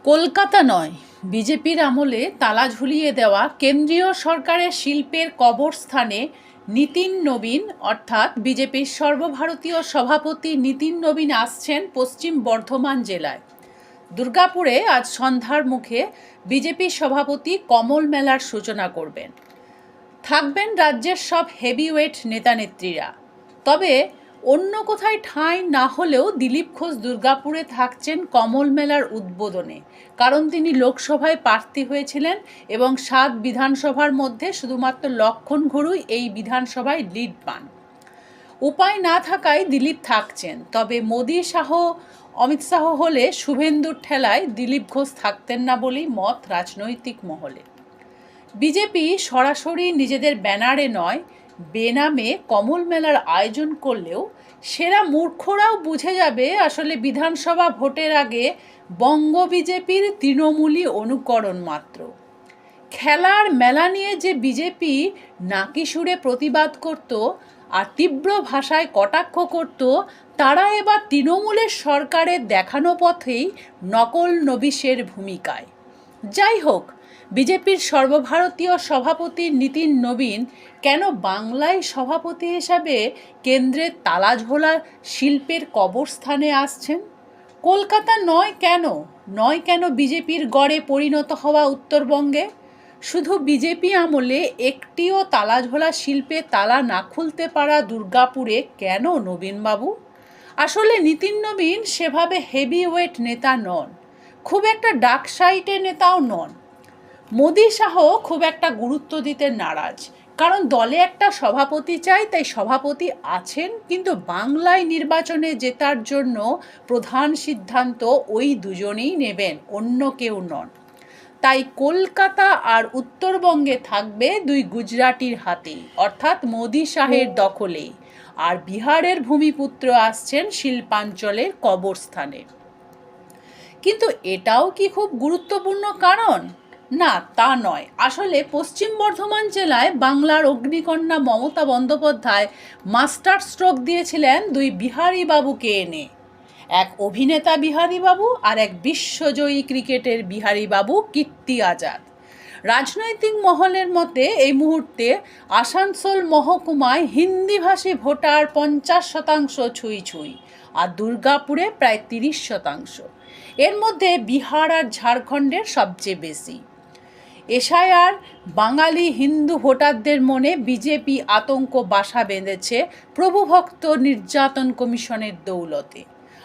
কলকাতা নয়, বিজেপির আমলে তালা ঝুলিয়ে দেওয়া কেন্দ্রীয় সরকারের শিল্পের কবরস্থানে নীতিন নবীন অর্থাৎ বিজেপির সর্বভারতীয় সভাপতি নীতিন নবীন আসছেন পশ্চিম বর্ধমান জেলায়। দুর্গাপুরে আজ সন্ধ্যার মুখে বিজেপি সভাপতি কমল মেলার সূচনা করবেন। থাকবেন রাজ্যের সব হেভিওয়েট নেতানেত্রীরা। তবে অন্য কোথায় ঠাঁই না হলেও দিলীপ ঘোষ দুর্গাপুরে থাকছেন কমল মেলার উদ্বোধনে, কারণ তিনি লোকসভায় প্রার্থী হয়েছিলেন এবং 7 বিধানসভার মধ্যে শুধুমাত্র লক্ষণ ঘুরুই এই বিধানসভায় লিড পান। উপায় না থাকায় দিলীপ থাকছেন, তবে মোদি শাহ অমিত শাহ হলে শুভেন্দুর ঠেলায় দিলীপ ঘোষ থাকতেন না বলেই মত রাজনৈতিক মহলে। বিজেপি সরাসরি নিজেদের ব্যানারে নয়, বেনামে কমল মেলার আয়োজন করলেও সেরা মূর্খরাও বুঝে যাবে আসলে বিধানসভা ভোটের আগে বঙ্গ বিজেপির তৃণমূলী অনুকরণ মাত্র। খেলার মেলা নিয়ে যে বিজেপি নাকি সুরে প্রতিবাদ করত আর তীব্র ভাষায় কটাক্ষ করত, তারা এবার তৃণমূলের সরকারের দেখানো পথেই নকল নবিশের ভূমিকায়। যাই হোক, বিজেপির সর্বভারতীয় সভাপতি নীতিন নবীন কেন বাংলায় সভাপতি হিসাবে কেন্দ্রের তালাঝোলা শিল্পের কবরস্থানে আসছেন? কলকাতা নয় কেন বিজেপির গড়ে পরিণত হওয়া উত্তরবঙ্গে? শুধু বিজেপি আমলে একটিও তালাঝোলা শিল্পে তালা না খুলতে পারা দুর্গাপুরে কেন নবীনবাবু? আসলে নীতিন নবীন সেভাবে হেভিওয়েট নেতা নন, খুব একটা ডার্ক সাইডের নেতাও নন। মোদি শাহ খুব একটা গুরুত্ব দিতে নারাজ, কারণ দলে একটা সভাপতি চাই, তাই সভাপতি আছেন, কিন্তু বাংলায় নির্বাচনে জেতার জন্য প্রধান সিদ্ধান্ত ওই দুজনেই নেবেন, অন্য কেউ নন। তাই কলকাতা আর উত্তরবঙ্গে থাকবে দুই গুজরাটির হাতে, অর্থাৎ মোদি শাহের দখলে, আর বিহারের ভূমিপুত্র আসছেন শিল্পাঞ্চলের কবরস্থানে। কিন্তু এটাও কি খুব গুরুত্বপূর্ণ কারণ? না, তা নয়। আসলে পশ্চিম বর্ধমান জেলায় বাংলার অগ্নিকন্যা মমতা বন্দ্যোপাধ্যায় মাস্টার স্ট্রোক দিয়েছিলেন দুই বিহারী বাবুকে এনে, এক অভিনেতা বিহারী বাবু আর এক বিশ্বজয়ী ক্রিকেটের বিহারী বাবু কীর্তি আজাদ। রাজনৈতিক মহলের মতে এই মুহূর্তে আসানসোল মহকুমায় হিন্দিভাষী ভোটার 50% ছুঁই, আর দুর্গাপুরে প্রায় 30%। এর মধ্যে বিহার আর ঝাড়খণ্ডের সবচেয়ে বেশি। এশায়ার বাঙালি হিন্দু ভোটারদের মনে বিজেপি আতঙ্ক বাসা বেঁধেছে প্রভুভক্ত নির্যাতন কমিশনের দৌলতে,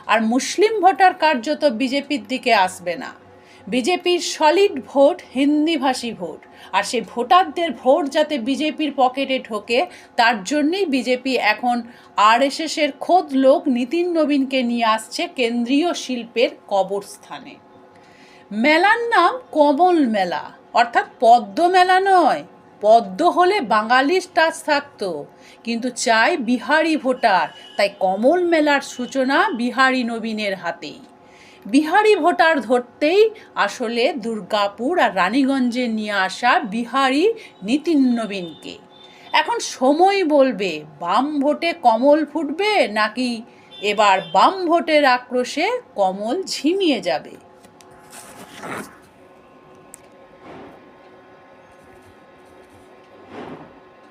আর মুসলিম ভোটার কার্যত বিজেপির দিকে আসবে না। বিজেপির সলিড ভোট হিন্দিভাষী ভোট, আর সেই ভোটারদের ভোট যাতে বিজেপির পকেটে ঢোকে, তার জন্যই বিজেপি এখন আরএসএসের খোদ লোক নীতিন নবীনকে নিয়ে আসছে কেন্দ্রীয় শিল্পের কবরস্থানে। মেলার নাম কমল মেলা, অর্থাৎ পদ্ম মেলা নয়। পদ্ম হলে বাঙালির টাচ থাকতো, কিন্তু চাই বিহারি ভোটার, তাই কমল মেলার সূচনা বিহারি নবীনের হাতেই। বিহারি ভোটার ধরতেই আসলে দুর্গাপুর আর রানীগঞ্জে নিয়ে আসা বিহারি নীতিন নবীনকে। এখন সময় বলবে বাম ভোটে কমল ফুটবে নাকি এবার বাম ভোটের আক্রোশে কমল ঝিমিয়ে যাবে।